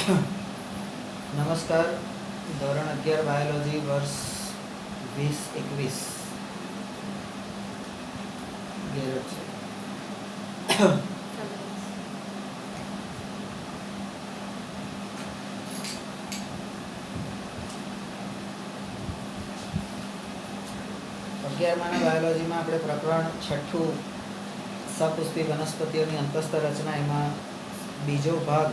નમસ્કાર. ધોરણ 11 બાયોલોજી વર્ષ 2021 ગેરજ છે. અગિયારમાના બાયોલોજીમાં આપણે પ્રકરણ 6 સપુષ્પી વનસ્પતિઓની અંતસ્થ રચના, એમાં બીજો ભાગ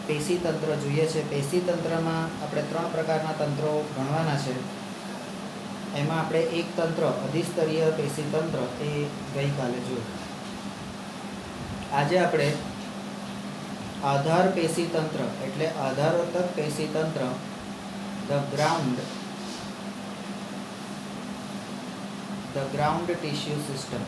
પેશીતંત્ર જોઈએ છે. પેશીતંત્રમાં આપણે 3 પ્રકારના તંત્રો ભણવાના છે. એમાં આપણે એક તંત્ર અધિસ્તરીય પેશીતંત્ર એ ગઈકાલે જોયું. આજે આપણે આધાર પેશીતંત્ર એટલે આધારોત્તક પેશીતંત્ર, ધ ગ્રાઉન્ડ ટિશ્યુ સિસ્ટમ.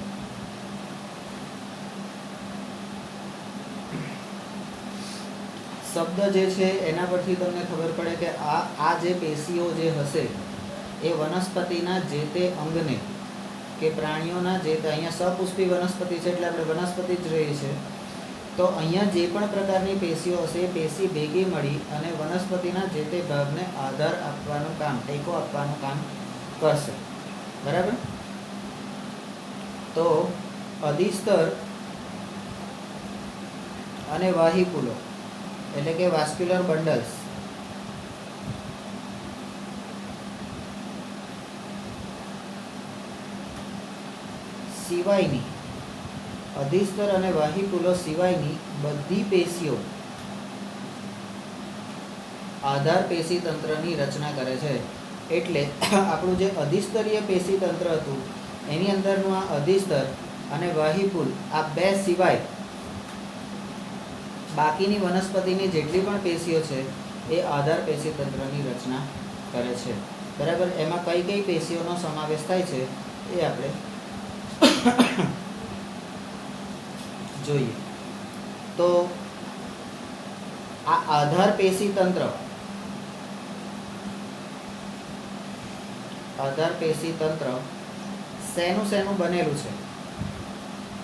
શબ્દ જે છે એના પરથી તમને ખબર પડે કે આ જે પેશીઓ જે હશે એ વનસ્પતિના જે તે અંગને કે પ્રાણીઓના જે તે, અહીંયા સપુષ્પી વનસ્પતિ છે એટલે આપણે વનસ્પતિ જ રહી છે, તો અહીંયા જે પણ પ્રકારની પેશીઓ હશે એ પેશી ભેગી મળી અને વનસ્પતિના જે તે ભાગને આધાર આપવાનું કામ, ટેકો આપવાનું કામ કરશે. બરાબર? તો અધિસ્તર અને વાહિકુલો એટલે કે વાસ્ક્યુલર બંડલ્સ સિવાયની, અધિસ્તર અને વાહિકુલો સિવાયની બધી પેશીઓ આધાર પેશી તંત્રની રચના કરે છે. એટલે આપણું જે અધિસ્તરીય પેશી તંત્ર હતું એની અંદરનું આ અધિસ્તર અને વાહિકુલ, આ બે સિવાય બાકીની વનસ્પતિની જેટલી પણ પેશીઓ છે એ આધાર પેશી તંત્રની રચના કરે છે. બરાબર? એમાં કઈ કઈ પેશીઓનો સમાવેશ થાય છે એ આપણે જોઈએ. તો આ આધાર પેશી તંત્ર, શેનું બનેલું છે?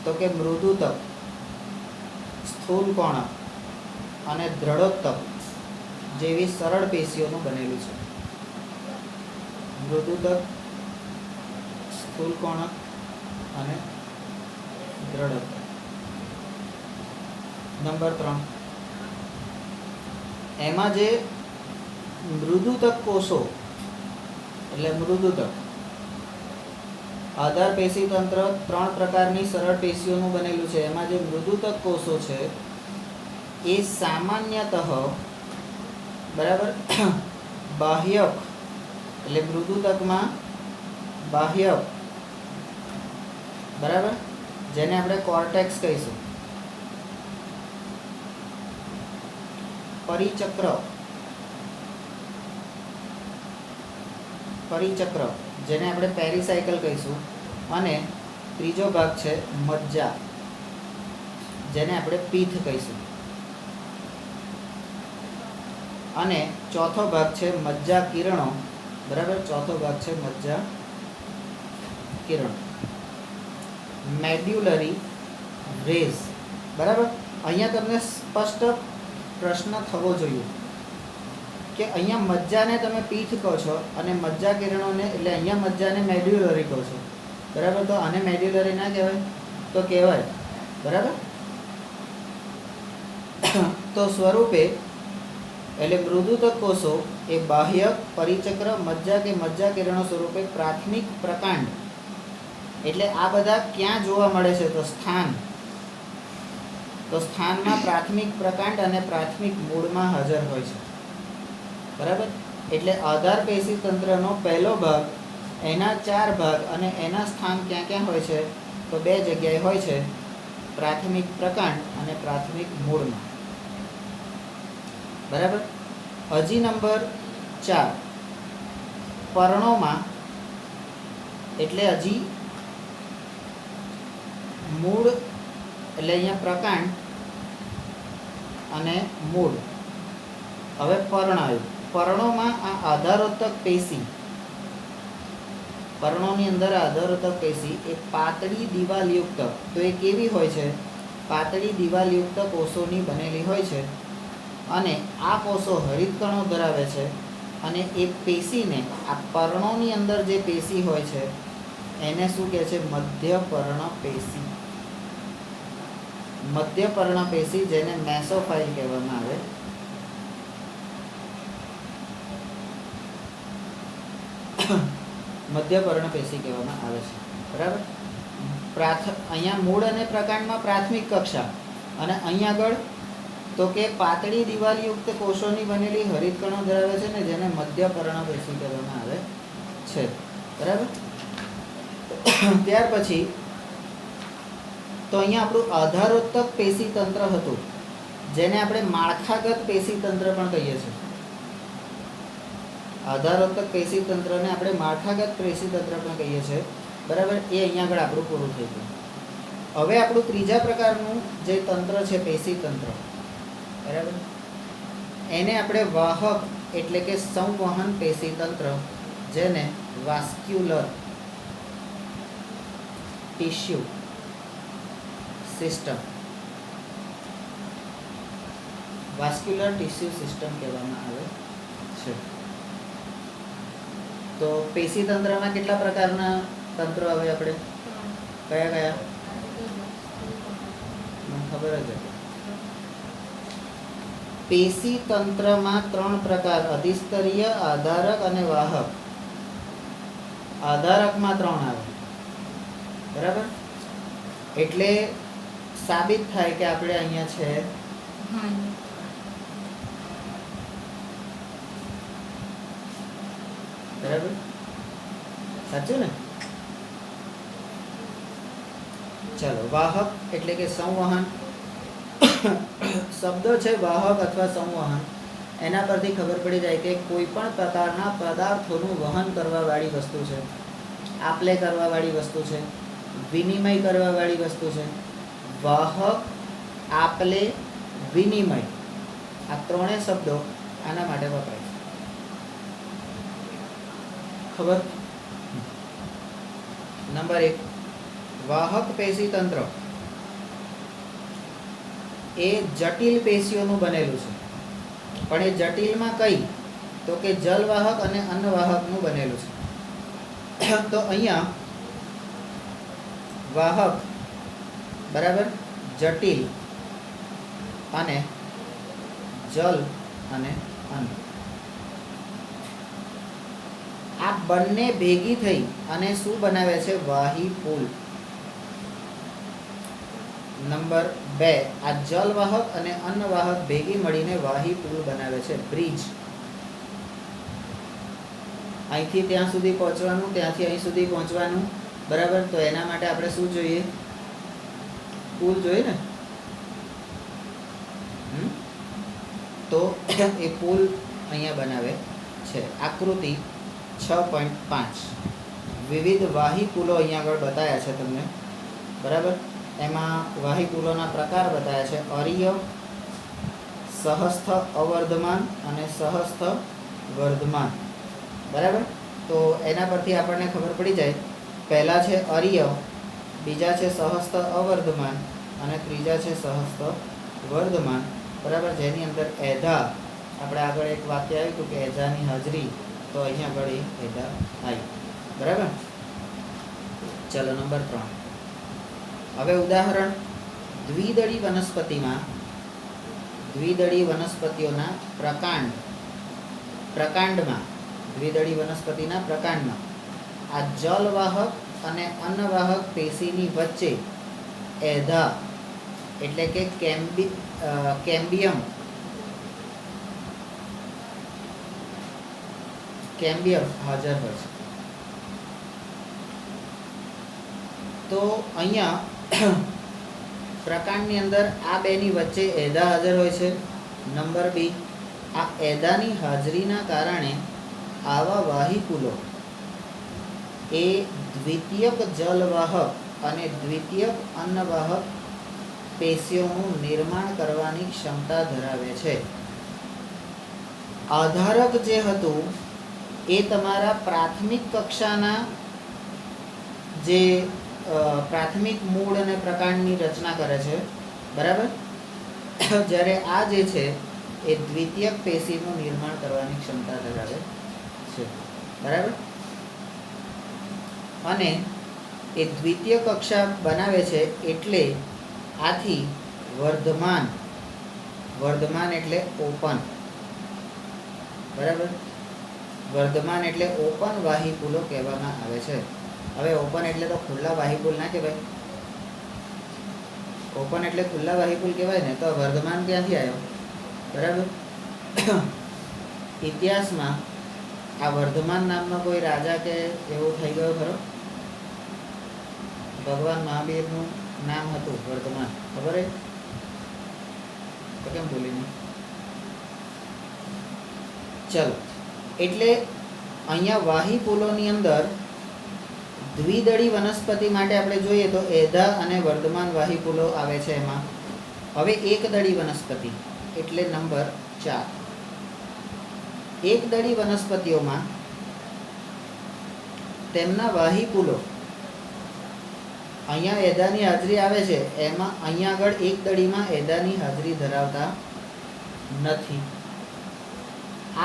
તો કે મૃદુતક, સ્થૂલકોણક અને દ્રઢોત્તક જેવી સરળ પેશીઓનું બનેલું છે. મૃદુતક, સ્થૂલકોણક અને દ્રઢોત્તક. નંબર 3, એમાં જે મૃદુતક કોષો એટલે મૃદુતક, આધાર પેશી તંત્ર 3 પ્રકારની સરળ પેશીઓનું બનેલું છે. એમાં જે મૃદુતક કોષો છે એ સામાન્યતઃ, બરાબર, બાહ્યક એટલે મૃદુતકમાં બાહ્યક, બરાબર, જેને આપણે કોર્ટેક્સ કહીશું, પરિચક્ર જેને આપણે પેરીસાયકલ કહીશું, અને ત્રીજો ભાગ છે મજ્જા જેને આપણે પીઠ કહીશું, અને ચોથો ભાગ છે મજ્જા કિરણો. બરાબર? ચોથો ભાગ છે મજ્જા કિરણો, મેડ્યુલરી રેઝ. બરાબર? અહીંયા તમને સ્પષ્ટ પ્રશ્ન થવો જોઈએ કે અહીંયા મજ્જાને તમે પીઠ કહો છો અને મજ્જા કિરણોને, એટલે અહીંયા મજ્જાને મેડ્યુલરી કહો છો. બરાબર? તો આને મેડ્યુલરી ના કહેવાય? તો કહેવાય. બરાબર? તો સ્વરૂપે એટલે મૃદુતક કોષો એ બાહ્યક, પરિચક્ર, મજ્જા કે મજ્જા કિરણો સ્વરૂપે પ્રાથમિક પ્રકાંડ, એટલે આ બધા ક્યાં જોવા મળે છે? તો સ્થાનમાં પ્રાથમિક પ્રકાંડ અને પ્રાથમિક મૂળમાં હાજર હોય છે. બરાબર? એટલે આધાર પેશી તંત્રનો પહેલો ભાગ, એના 4 ભાગ અને એના સ્થાન ક્યાં ક્યાં હોય છે? તો 2 જગ્યાએ હોય છે, પ્રાથમિક પ્રકાંડ અને પ્રાથમિક મૂળમાં. બરાબર? હજી નંબર 4, પર્ણોમાં, એટલે હજી મૂળ એટલે અહીંયા પ્રકાંડ અને મૂળ. હવે પર્ણ આવ્યું. પર્ણોમાં આ આધારોત્તક પેશી, પર્ણોની અંદર આધારોત્તક પેશી એ પાતળી દિવાલયુક્ત, તો એ કેવી હોય છે? પાતળી દિવાલયુક્ત કોષોની બનેલી હોય છે. અને આ કોષો હરિતકણો ધરાવે છે અને એ પેશીને આ પર્ણોની અંદર જે પેશી હોય છે એને શું કહે છે? મધ્યપર્ણ પેશી. મધ્યપર્ણ પેશી, જેને મેસોફાઇલ કહેવામાં આવે. મધ્યપર્ણ પેશી કહેવામાં આવે છે. બરાબર. અહીંયા મૂળ અને પ્રકાંડમાં પ્રાથમિક કક્ષા, અને અહીંયા આગળ તો કે પાતળી દિવાલયુક્ત કોષોની બનેલી હરિતકણો ધરાવે છે ને, જેને મધ્યપર્ણ પેશી કહેવામાં આવે છે. બરાબર. ત્યાર પછી તો અહીંયા આપણું આધારોત્તક પેશી તંત્ર હતું, જેને આપણે માળખાગત પેશી તંત્ર પણ કહીએ છીએ. આધારોત્તક પેશી તંત્રને આપણે માળખાગત પેશી તંત્ર પણ કહીએ છીએ. બરાબર. એ અહીંયા આગળ આપણું પૂરું થઈ ગયું. હવે આપણું ત્રીજા પ્રકારનું જે તંત્ર છે પેશી તંત્ર, બરાબર, એને આપણે વાહક એટલે કે સંવહન પેશી તંત્ર, જેને vascular tissue system, vascular tissue system કહેવામાં આવે છે. તો પેશી તંત્રમાં કેટલા પ્રકારના તંત્રો આવે? આપણે કયા કયા? ખબર જ હતી. પેશી તંત્રમાં 3 પ્રકાર: અધિસ્તરીય, આધારક અને વાહક. આધારકમાં 3 આવે. બરાબર. એટલે સાબિત થાય કે આપણે અહીંયા છે બરાબર. સાચું ને? ચાલો, વાહક એટલે કે સંવહન. શબ્દો છે વાહક અથવા સંવહન, એના પરથી ખબર પડી જાય કે કોઈ પણ પ્રકારના પદાર્થોનું વહન કરવા વાળી વસ્તુ છે, આપલે કરવા વાળી વસ્તુ છે, વિનિમય કરવા વાળી વસ્તુ છે. વાહક, આપલે, વિનિમય, આ 3 શબ્દો આના માટે વપરાય છે. ખબર? નંબર 1, વાહક પેશી તંત્ર એ જટિલ પેશીઓનું બનેલું છે. પણ એ જટિલમાં કઈ? તો કે જલવાહક અને અન્નવાહકનું બનેલું છે. તો અહીંયા વાહક, બરાબર, જટિલ અને જલ અને અન્ન, આ બંને ભેગી થઈ અને શું બનાવે છે? વાહી પુલ. નંબર 2, આ જલવાહક અને અન્નવાહક ભેગી મળીને વાહી પુલ બનાવે છે, બ્રિજ. અહીંથી ત્યાં સુધી પહોંચવાનું, ત્યાંથી અહીં સુધી પહોંચવાનું. બરાબર. તો એના માટે આપણે શું જોઈએ? પુલ જોઈએ ને. તો એ પુલ અહીંયા બનાવે છે. આકૃતિ 6.5 વિવિધ વાહી પુલો અહીંયા આગળ બતાવ્યા છે તમને. બરાબર. એમાં વાહી પુલોના પ્રકાર બતાવ્યા છે: અરીય, સહસ્થ અવર્ધમાન અને સહસ્થ વર્ધમાન. બરાબર. તો એના પરથી આપણને ખબર પડી જાય. પહેલા છે અરીય, બીજા છે સહસ્થ અવર્ધમાન અને ત્રીજા છે સહસ્થ વર્ધમાન. બરાબર. જેની અંદર એધા, આપણે આગળ એક વાક્ય આવ્યું હતું કે એધાની હાજરી, તો અહીંયા આગળ એધા આવી. બરાબર. ચલો, નંબર 3. હવે ઉદાહરણ: દ્વિદળી વનસ્પતિમાં, દ્વિદળી વનસ્પતિઓના પ્રકાંડમાં, દ્વિદળી વનસ્પતિના પ્રકાંડમાં આ જલવાહક અને અન્નવાહક પેશીની વચ્ચે એધા એટલે કે કેમ્બિયમ હાજર હોય છે. તો અહીંયા પ્રકાંડની અંદર આ બેની વચ્ચે એધા હાજર હોય છે. નંબર 2, આ એધાની હાજરીના કારણે આવા વાહીકુલો એ દ્વિતીયક જલવાહક અને દ્વિતીયક અન્નવાહક પેશીઓનું નિર્માણ કરવાની ક્ષમતા ધરાવે છે. આધારક જે હતું એ તમારા પ્રાથમિક કક્ષાના જે પ્રાથમિક મૂળ અને પ્રકાંડની રચના કરે છે. બરાબર. જ્યારે આ જે છે એ દ્વિતીયક પેશીનું નિર્માણ કરવાની ક્ષમતા ધરાવે છે, બરાબર. અને એ દ્વિતીય કક્ષા બનાવે છે એટલે આથી વર્ધમાન, વર્ધમાન એટલે ઓપન, બરાબર. વર્ધમાન એટલે ઓપન વાહિપુલો કહેવામાં આવે છે. હવે ઓપન એટલે તો ખુલ્લા વાહિપુલ ના કહેવાય. ઓપન એટલે ખુલ્લા વાહિપુલ કહેવાય ને, તો વર્ધમાન ક્યાંથી આવ્યો, બરાબર. ઇતિહાસમાં આ વર્ધમાન નામનો કોઈ રાજા કે એવો થઈ ગયો ખરો? ભગવાન મહાવીરનું નામ હતું વર્ધમાન, ખબર હે? તો કેમ ભૂલી નહીં? ચલો, એટલે અહીંયા વાહિપુલોની અંદર દ્વિદળી વનસ્પતિ માટે આપણે જોઈએ તો એધા અને વર્ધમાન વાહિપુલો આવે છે એમાં. હવે એકદળી વનસ્પતિ એટલે નંબર 4. એકદળી વનસ્પતિઓમાં તેમના વાહિપુલો, અહીંયા એધાની હાજરી આવે છે, એમાં અહીંયા આગળ એકદળીમાં એધાની હાજરી ધરાવતા નથી.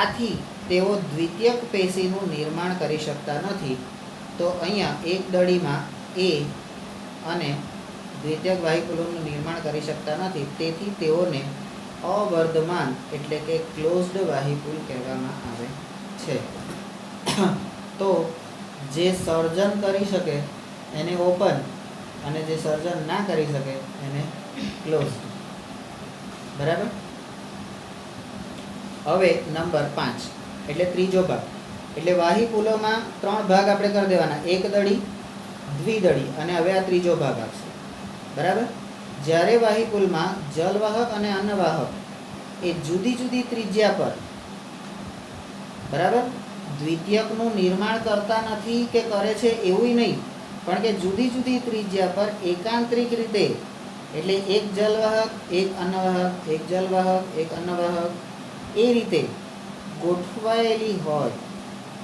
આથી તેઓ દ્વિતીયક પેશીનું નિર્માણ કરી શકતા નથી. તો અહીંયા એક દળીમાં એ અને દ્વિતીયક વાહિપુલોનું નિર્માણ કરી શકતા નથી, તેથી તેઓને અવર્ધમાન એટલે કે ક્લોઝડ વાહિપુલ કહેવામાં આવે છે. તો જે સર્જન કરી શકે એને ઓપન, અને જે સર્જન ના કરી શકે એને ક્લોઝડ, બરાબર. હવે નંબર 5 એટલે ત્રીજો ભાગ. એટલે વાહિપુલોમાં 3 ભાગ આપણે કરી દેવાના, એકદળી, દ્વિદળી અને હવે આ ત્રીજો ભાગ આવશે, બરાબર. જ્યારે વાહિપુલમાં જલવાહક અને અન્નવાહક એ જુદી જુદી ત્રિજ્યા પર, બરાબર, દ્વિતીયકનું નિર્માણ કરતા નથી કે કરે છે એવું નહીં, પણ કે જુદી જુદી ત્રિજ્યા પર એકાંતરિક રીતે, એટલે એક જલવાહક, એક અન્નવાહક, એક જલવાહક, એક અન્નવાહક, એ રીતે ગોઠવાયેલી હોય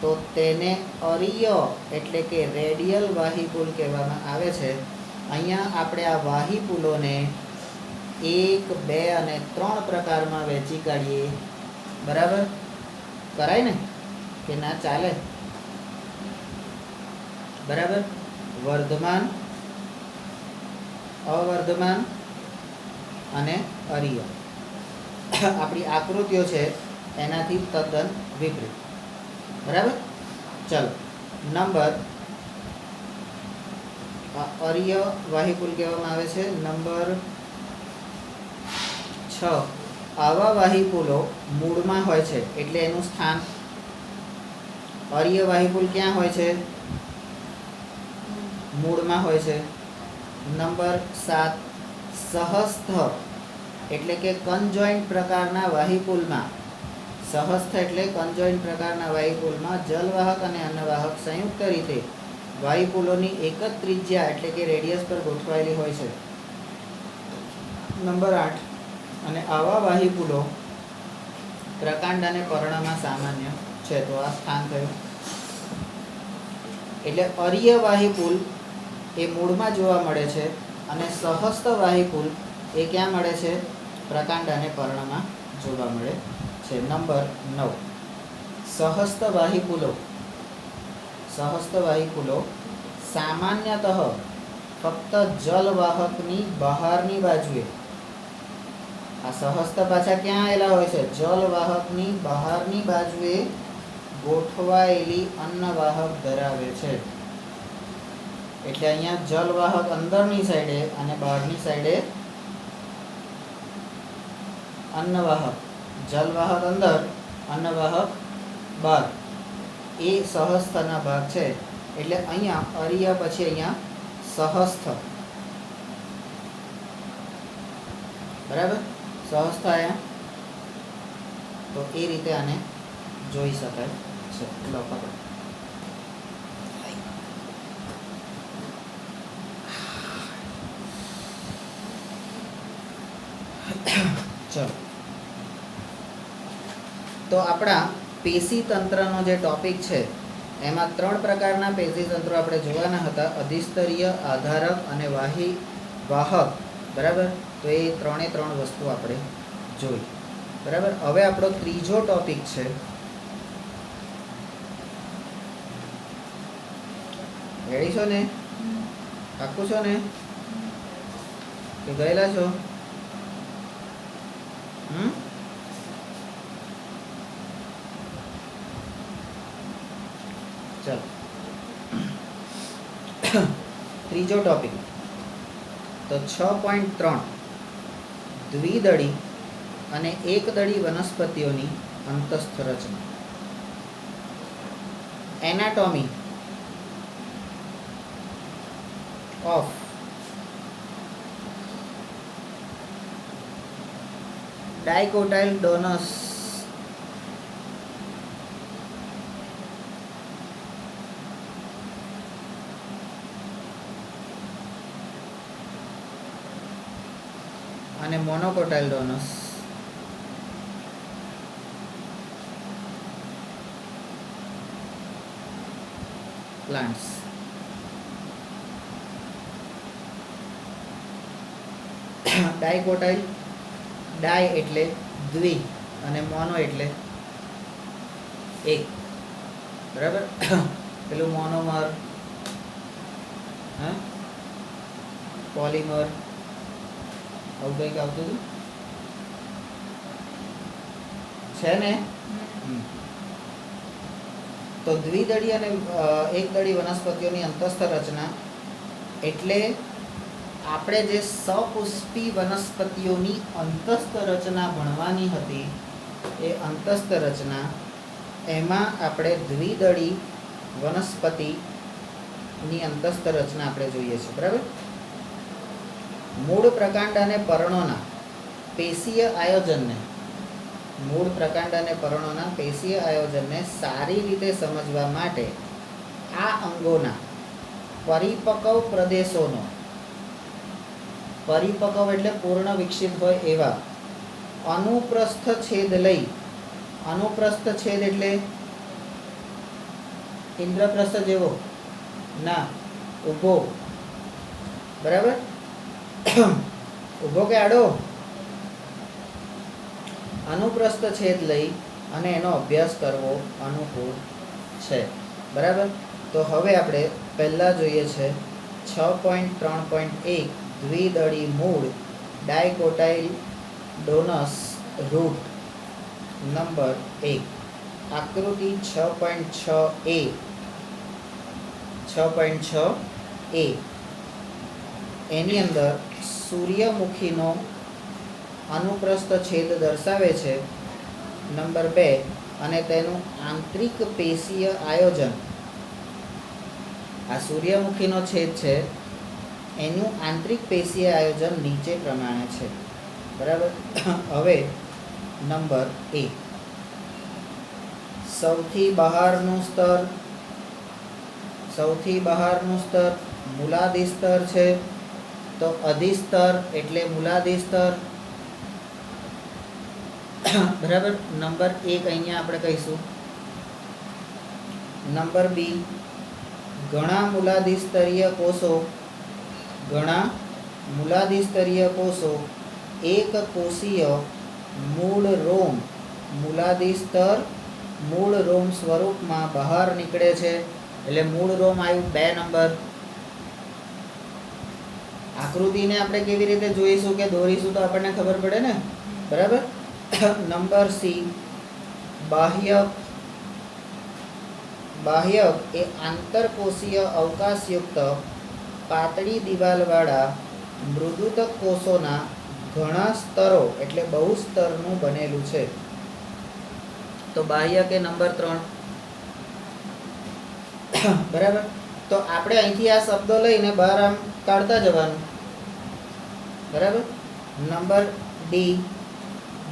તો તેને અરીય એટલે કે રેડિયલ વાહિપુલ કહેવામાં આવે છે. અહીંયા આપણે આ વાહિપુલોને 1, 2 અને 3 પ્રકારમાં વહેંચી કાઢીએ, બરાબર. કરાય ને કે ના ચાલે? બરાબર. વર્ધમાન, અવર્ધમાન અને અરીય. આપણી આકૃતિઓ છે એનાથી તદ્દન વિપરીત, બરાબર. ચલો, નંબર અરીય વાહિપુલ કહેવામાં આવે છે. નંબર 6, આવા વાહિપુલો મૂળમાં હોય છે, એટલે એનું સ્થાન. અરીય વાહિપુલ ક્યાં હોય છે? મૂળમાં હોય છે. નંબર 7, સહસ્થ એટલે કે કનજોઈન્ટ પ્રકારના વાહિપુલમાં, સહસ્થ એટલે કનજોઈન્ટ પ્રકારના વાહિપુલમાં જલવાહક અને અન્નવાહક સંયુક્ત રીતે વાહિપુલોની એક જ ત્રિજ્યા એટલે કે રેડિયસ પર ગોઠવાયેલી હોય છે. નંબર 8, અને આવા વાહિપુલો પ્રકાંડ અને પર્ણમાં સામાન્ય છે. તો આ સ્થાન થયું. એટલે અરીય વાહિપુલ એ મૂળમાં જોવા મળે છે, અને સહસ્થ વાહિપુલ એ ક્યાં મળે છે? પ્રકાંડ અને પર્ણમાં જોવા મળે છે. નંબર 9, સહસ્થ વાહિપુલો. સહસ્થ વાહિપુલો સામાન્યતઃ ફક્ત જલવાહકની બહારની બાજુએ, આ સહસ્થ પાછા ક્યાં આવેલા હોય છે? જલવાહકની બહારની બાજુએ ગોઠવાયેલી અન્નવાહક ધરાવે છે. એટલે અહીંયા જલવાહક અંદરની સાઈડે અને બહારની સાઈડે અન્નવાહક. જલવાહક અંદર, અન્નવાહક બહાર, એ સહસ્થના ભાગ છે. એટલે અહીંયા અરીય પછી અહીંયા સહસ્થ, બરાબર. સહસ્થ આયા, તો એ રીતે આને જોઈ શકાય છે. લો પકડો. ચલો, તો આપણા પેશી તંત્રનો જે ટોપિક છે એમાં 3 પ્રકારના પેશી તંત્રો આપણે જોવાના હતા: અધિસ્તરીય, આધારક અને વાહક, બરાબર. તો એ 3 વસ્તુ આપણે જોઈ. બરાબર. હવે આપણો ત્રીજો ટોપિક છે રેડી છો ને? પાક્કું છો ને કે ગયેલા છો? ચાલો ત્રીજો ટોપિક તો 6.3 દ્વિદળી અને એકદળી વનસ્પતિઓની અંતસ્થ રચના. એનાટોમી ઓફ ડાયકોટાઇલડોનસ અને મોનોકોટાઇલડોનસ પ્લાન્ટ્સ. ડાયકોટાઇલ, ડાય એટલે દ્વિ અને મોનો એટલે એક. બરાબર. પેલું મોનોમર, હા, પોલીમર આવું કંઈક આવતું હતું છે ને. તો દ્વિદળી અને એકદળી વનસ્પતિઓની અંતસ્થ રચના એટલે આપણે જે સપુષ્પી વનસ્પતિઓની અંતસ્થ રચના ભણવાની હતી એ અંતસ્થ રચના, એમાં આપણે દ્વિદળી વનસ્પતિની અંતસ્થ રચના આપણે જોઈએ છીએ. બરાબર. મૂળ પ્રકાંડ અને પર્ણોના પેશીય આયોજનને મૂળ પ્રકાંડ અને પર્ણોના પેશીય આયોજનને સારી રીતે સમજવા માટે આ અંગોના પરિપક્વ પ્રદેશોનો, પરિપક્વ એટલે પૂર્ણ વિકસિત હોય એવા અનુપ્રસ્થ છેદ લઈ, અનુપ્રસ્થ છેદ એટલે ઇન્દ્રપ્રસ્થ જેવો ના, ઊભો. બરાબર. ઊભો કે આડો? અનુપ્રસ્થ છેદ લઈ અને એનો અભ્યાસ કરવો અનુકૂળ છે. બરાબર. તો હવે આપણે પહેલાં જોઈએ છે 6.3.1 દ્વિદળી મૂળ ડાયકોટાઇલડોનસ રૂટ નંબર 1. આકૃતિ 6.6a 6.6a એની અંદર સૂર્યમુખીનો અનુપ્રસ્થ છેદ દર્શાવે છે નંબર 2 અને તેનું આંતરિક પેશીય આયોજન. આ સૂર્યમુખીનો છેદ છે એનું આંતરિક પેશીય આયોજન નીચે પ્રમાણે છે. બરાબર. હવે નંબર 1 સૌથી બહારનું સ્તર મૂલાદિ સ્તર છે. તો અધિસ્તર એટલે મૂલાદિ સ્તર. બરાબર. નંબર 1 અહીંયા આપણે કહીશું. નંબર 2 ઘણા મૂલાદિસ્તરીય કોષો, ઘણા મૂલાદિસ્તરીય કોષો એક કોષીય મૂળ રોમ, મૂલાદિસ્તર મૂળ રોમ સ્વરૂપમાં બહાર નીકળે છે. એટલે મૂળ રોમ આવ્યું 2 નંબર. આકૃતિને આપણે કેવી રીતે જોઈશું કે દોરીશું તો આપણને ખબર પડે ને. બરાબર. નંબર સી બાહ્યક એ આંતરકોષીય અવકાશયુક્ત પાતળી દિવાલવાળા મૃદુતક કોષોના ઘણા સ્તરો એટલે બહુ સ્તરનું બનેલું છે. તો બાહ્યક એ નંબર 3. બરાબર. તો આપણે અહીંથી આ શબ્દો લઈને બહાર આમ કાઢતા જવાનું. બરાબર. નંબર ડી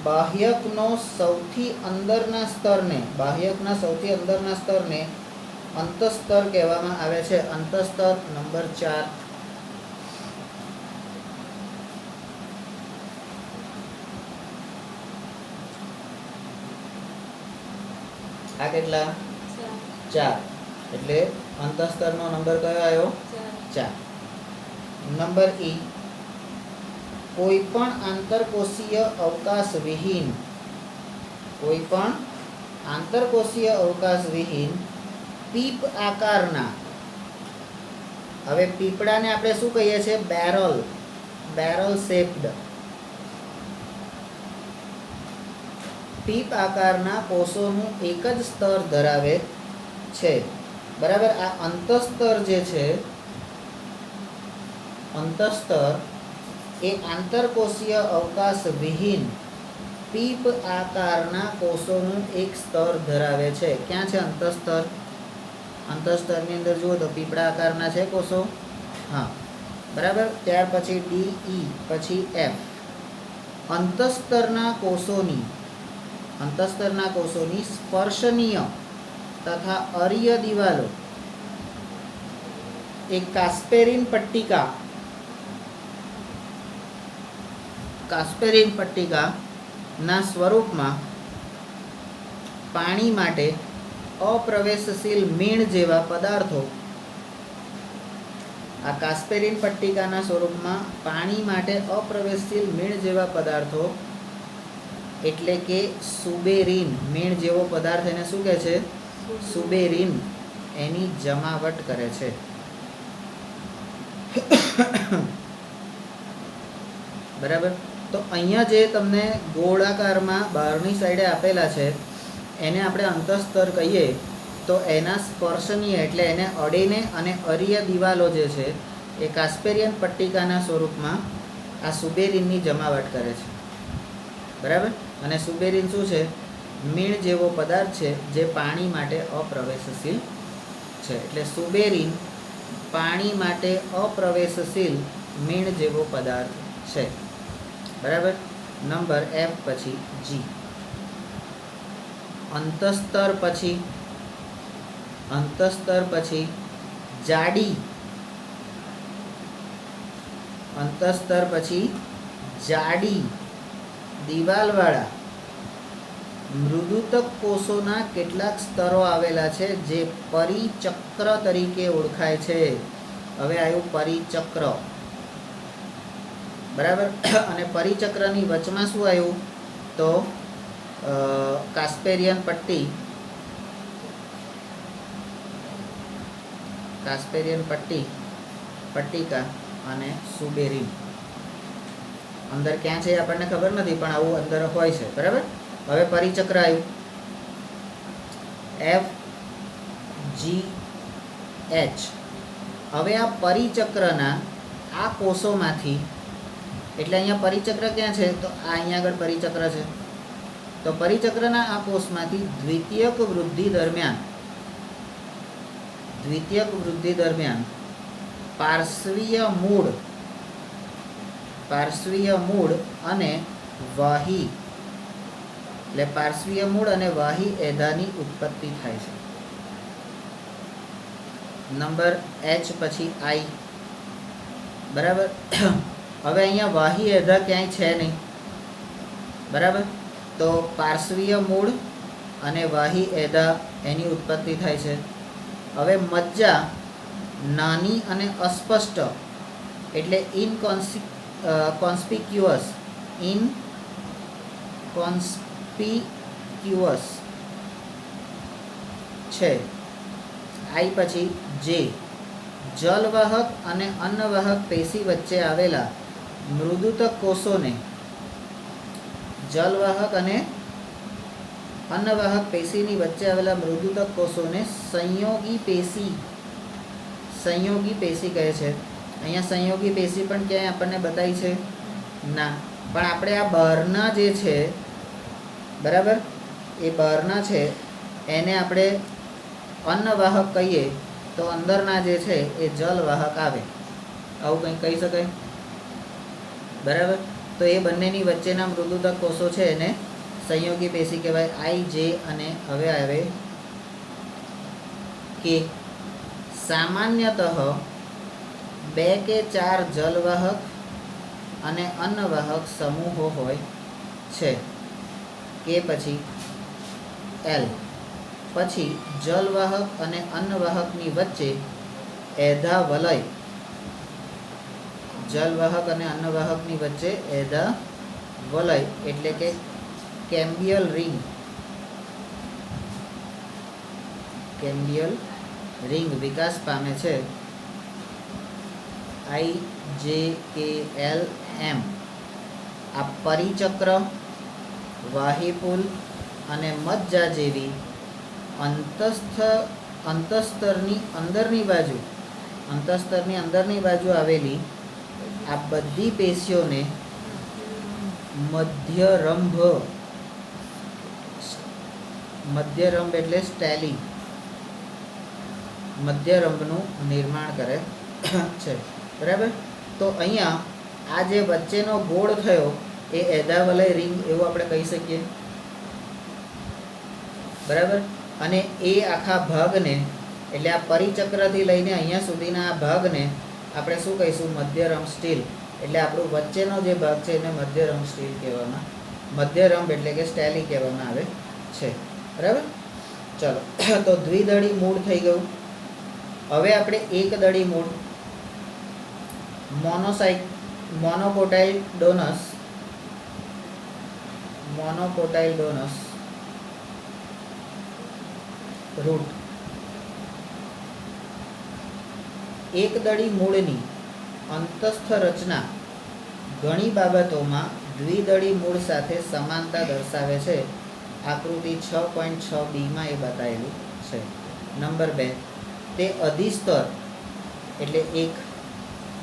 બાહ્યકના સૌથી અંદરના સ્તરને અંતસ્તર કહેવામાં આવે છે. અંતસ્તર નંબર 4. આ કેટલા? 4. એટલે અંતસ્તરનો નંબર કયો આવ્યો? 4. નંબર કોઈ પણ આંતરકોષીય અવકાશ વિહીન કોઈ પણ આંતરકોષીય અવકાશ વિહીન પીપ આકારના, હવે પીપળાને આપણે શું કહીએ છીએ? Barrel shaped. પીપ આકારના કોષોનું એક જ સ્તર ધરાવે છે. બરાબર. આ અંતસ્તર જે છે, અંતસ્તર એ આંતરકોષીય અવકાશ વિહીન પીપ આકારના કોષોનું એક સ્તર ધરાવે છે. ક્યાં છે અંતસ્તર? અંતસ્તરની અંદર જુઓ તો પીપળા આકારના છે કોષો. હા, બરાબર. ત્યાર પછી ડી, પછી એફ. અંતસ્તરના કોષોની સ્પર્શનીય તથા અર્ય દિવાલો એક કાસ્પેરીન પટ્ટિકાના સ્વરૂપમાં પાણી માટે અપ્રવેશશીલ મીણ જેવા પદાર્થો, આ કાસ્પેરીન પટ્ટિકાના સ્વરૂપમાં પાણી માટે અપ્રવેશશીલ મીણ જેવા પદાર્થો એટલે કે સુબેરીન, મીણ જેવો પદાર્થ એને શું કહે છે? સુબેરીન. એની જમાવટ કરે છે. બરાબર. તો અહીંયા જે તમને ગોળાકારમાં બહારની સાઈડે આપેલા છે એને આપણે અંતસ્તર કહીએ તો એના સ્પર્શનીય એટલે એને અડીને અને અર્ય દિવાલો જે છે એ કાસ્પેરિયન પટ્ટિકાના સ્વરૂપમાં આ સુબેરીનની જમાવટ કરે છે. બરાબર. અને સુબેરીન શું છે? મીણ જેવો પદાર્થ છે જે પાણી માટે અપ્રવેશશીલ છે. એટલે સુબેરીન પાણી માટે અપ્રવેશશીલ મીણ જેવો પદાર્થ છે. બરાબર. નંબર એફ પછી જી. અંતસ્તર પછી જાડી. અંતસ્તર પછી જાડી દિવાલવાળા મૃદુતક કોષોના કેટલાક સ્તરો આવેલા છે જે પરિચક્ર તરીકે ઓળખાય છે. હવે આવ્યું પરિચક્ર. બરાબર. અને પરિચક્રની વચમાં શું આવ્યું? તો કાસ્પેરિયન પટ્ટિકા અને સુબેરીન. અંદર ક્યાં છે આપણને ખબર નથી, પણ આવું અંદર હોય છે. બરાબર. હવે પરિચક્ર આવ્યું. F G H. હવે આ પરિચક્રના આ કોષોમાંથી, એટલે અહીંયા પરિચક્ર ક્યાં છે? તો આ અહીંયા આગળ પરિચક્ર છે. તો પરિચક્રના આ કોષમાંથી દ્વિતીયક વૃદ્ધિ દરમિયાન પાર્શ્વીય મૂળ અને વાહી, એટલે પાર્શ્વીય મૂળ અને વાહી એધાની ઉત્પત્તિ થાય છે. નંબર એચ પછી આઈ. બરાબર. હવે અહીંયા વાહી એધા ક્યાંય છે નહીં. બરાબર. તો પાર્શ્વીય મૂળ અને વાહી એધા એની ઉત્પત્તિ થાય છે. હવે મજ્જા નાની અને અસ્પષ્ટ એટલે ઇનકોન્સ્પિક્યુઅસ છે. આઈ પછી જે. જલવાહક અને અન્નવાહક પેશી વચ્ચે આવેલા મૃદુતક કોષોને, જલવાહક અને અન્નવાહક પેશીની વચ્ચે આવેલા મૃદુતક કોષોને સંયોગી પેશી કહે છે. અહીંયા સંયોગી પેશી પણ ક્યાંય આપણને બતાવી છે? ના. પણ આપણે આ બહારના જે છે, બરાબર, એ બહારના છે એને આપણે અન્નવાહક કહીએ તો અંદરના જે છે એ જલવાહક આવે. આવું કંઈ કહી શકાય? બરાબર. તો એ બંનેની વચ્ચેના મૃદુતક કોષો છે એને સંયોગી પેશી કહેવાય. આઈ, જે અને હવે આવે કે સામાન્યતઃ 2 કે 4 જલવાહક અને અન્નવાહક સમૂહો હોય છે. કે પછી એલ. પછી જલવાહક અને અન્નવાહકની વચ્ચે એધા વલય, જલવાહક અને અન્નવાહકની વચ્ચે એધા વલય એટલે કે કેમ્બિયલ રિંગ કેમ્બિયલ રિંગ વિકાસ પામે છે. IJKLM આ પરિચક્ર, વાહિપુલ અને મજ્જા જેવી અંતસ્તરની અંદરની બાજુ આવેલી આ બધી પેશીઓને મધ્યરંભ એટલે સ્ટેલી મધ્યરંભનું નિર્માણ કરે છે. બરાબર. તો અહીંયા આ જે વચ્ચેનો ગોળ થયો એ એદાવલય રિંગ એવું આપણે કહી શકીએ. બરાબર. અને એ આખા ભાગને એટલે આ પરિચક્રથી લઈને અહીંયા સુધીના આ ભાગને આપણે શું કહીશું? મધ્યરંભ સ્ટીલ. એટલે આપણું વચ્ચેનો જે ભાગ છે એને મધ્યરંભ સ્ટીલ કહેવામાં, મધ્યરંભ એટલે કે સ્ટેલી કહેવામાં આવે છે. બરાબર. ચલો, તો દ્વિદળી મૂળ થઈ ગયું. હવે આપણે એક દળી મૂળ મોનોકોટાઇલડોનસ રૂટ. એક દળી મૂળની અંતસ્થ રચના ઘણી બાબતોમાં દ્વિદળી મૂળ સાથે સમાનતા દર્શાવે છે. આકૃતિ 6.6b માં એ બતાવેલું છે. નંબર 2, તે અધિસ્તર એટલે એક,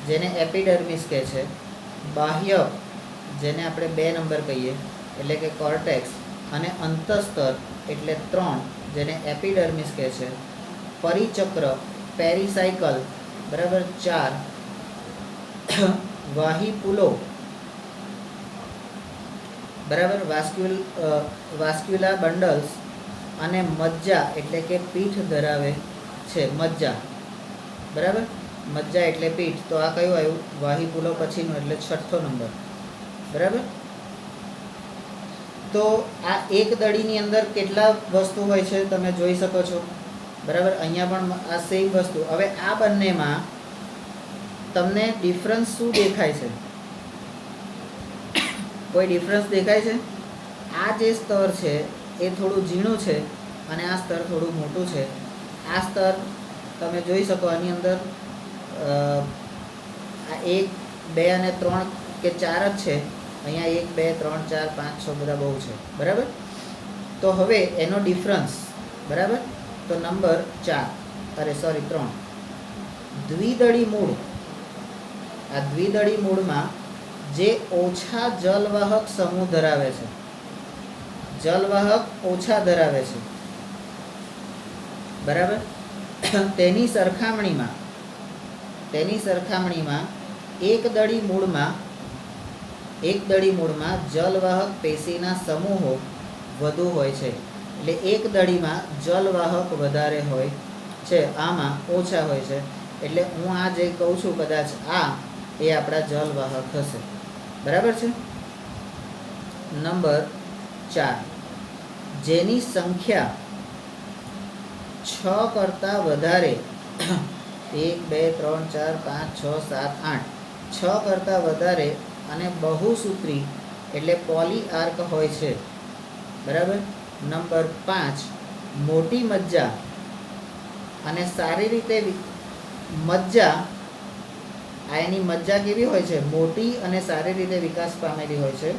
જેને એપિડર્મિસ કહે છે, બાહ્ય જેને આપણે 2 નંબર કહીએ એટલે કે કોર્ટેક્સ, અને અંતસ્તર એટલે 3 જેને એપિડર્મિસ કહે છે, પરિચક્ર પેરીસાયકલ બરાબર 4, વાહિપુલો બરાબર વાસ્ક્યુલા બંડલ્સ, અને મજ્જા એટલે કે પીઠ ધરાવે છે. મજ્જા બરાબર, મજ્જા એટલે પીઠ. તો આ કયું આવ્યું? વાહિપુલો પછીનું એટલે 6થો નંબર. બરાબર. તો આ એક દળીની અંદર કેટલા વસ્તુ હોય છે તમે જોઈ શકો છો. બરાબર. અહીંયા પણ આ સેમ વસ્તુ. હવે આ બંનેમાં તમને ડિફરન્સ શું દેખાય છે? કોઈ ડિફરન્સ દેખાય છે? આ જે સ્તર છે એ થોડું ઝીણું છે અને આ સ્તર થોડું મોટું છે. આ સ્તર તમે જોઈ શકો, આની અંદર આ 1, 2 અને 3 કે 4 જ છે. અહીંયા 1, 2, 3, 4, 5, 6 બધા બહુ છે. બરાબર. તો હવે એનો ડિફરન્સ બરાબર. તો નંબર 3 દ્વિદળી મૂળ. આ દ્વિદળી મૂળમાં જે ઓછા જલવાહક સમૂહ ધરાવે છે, જલવાહક ઓછા ધરાવે છે. બરાબર. તેની સરખામણીમાં એક દળી મૂળમાં જલવાહક પેશીના સમૂહો વધુ હોય છે. એટલે એક દળીમાં જલવાહક વધારે હોય છે, આમાં ઓછા હોય છે. એટલે હું આ જે કહું છું કદાચ આ એ આપણા જલવાહક હશે. બરાબર છે. નંબર 4, જેની સંખ્યા 6 કરતાં વધારે 1, 2, 3, 4, 5, 6, 7, 8 6 કરતાં વધારે અને બહુસૂત્રી એટલે પોલીઆર્ક હોય છે. બરાબર. નંબર 5, મોટી મજ્જા અને સારી રીતે મજ્જા. આ એની મજ્જા કેવી હોય છે? મોટી અને સારી રીતે વિકાસ પામેલી હોય છે.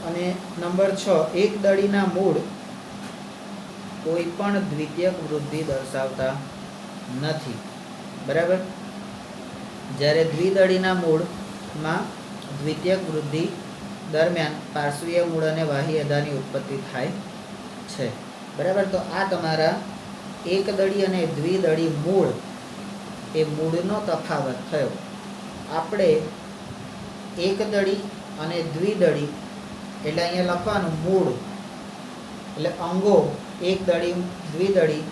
અને નંબર 6, એક દળીના મૂળ કોઈ પણ દ્વિતીયક વૃદ્ધિ દર્શાવતા નથી. બરાબર. જ્યારે દ્વિદળીના મૂળમાં દ્વિતીયક વૃદ્ધિ દરમિયાન પાર્શ્વીય મૂળ અને બાહ્ય એધાની ઉત્પત્તિ થાય છે. બરાબર. તો આ તમારા એક દળી અને દ્વિદળી મૂળ, એ મૂળનો તફાવત થયો. આપણે એક દળી અને દ્વિદળી એટલે અહીંયા લખવાનું મૂળ એટલે અંગો, એક દળી દ્વિદળી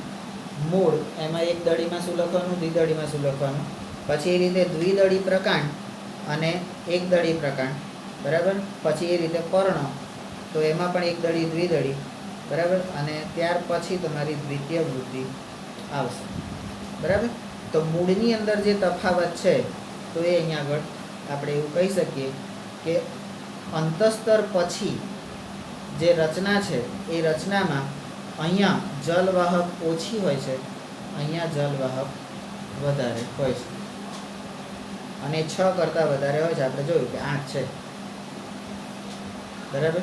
મૂળ, એમાં એક દળીમાં શું લખવાનું, દ્વિદળીમાં શું લખવાનું. પછી એ રીતે દ્વિદળી પ્રકાંડ અને એક દળી પ્રકાંડ. બરાબર. પછી એ રીતે પર્ણ, તો એમાં પણ એક દળી દ્વિદળી. બરાબર. અને ત્યાર પછી તમારી દ્વિતીય વૃદ્ધિ આવશે. બરાબર. તો મૂળની અંદર જે તફાવત છે તો એ અહીંયા આગળ આપણે એવું કહી શકીએ કે અંતસ્તર પછી જે રચના છે એ રચનામાં અહીંયા જલવાહક ઓછી હોય છે, અહીંયા જલવાહક વધારે હોય છે, અને 6 કરતાં વધારે હોય છે. આપણે જોયું કે 8 છે, બરાબર.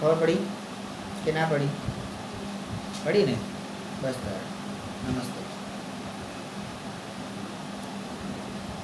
ખબર પડી કે ના પડી? પડી ને? બસ. નમસ્તે.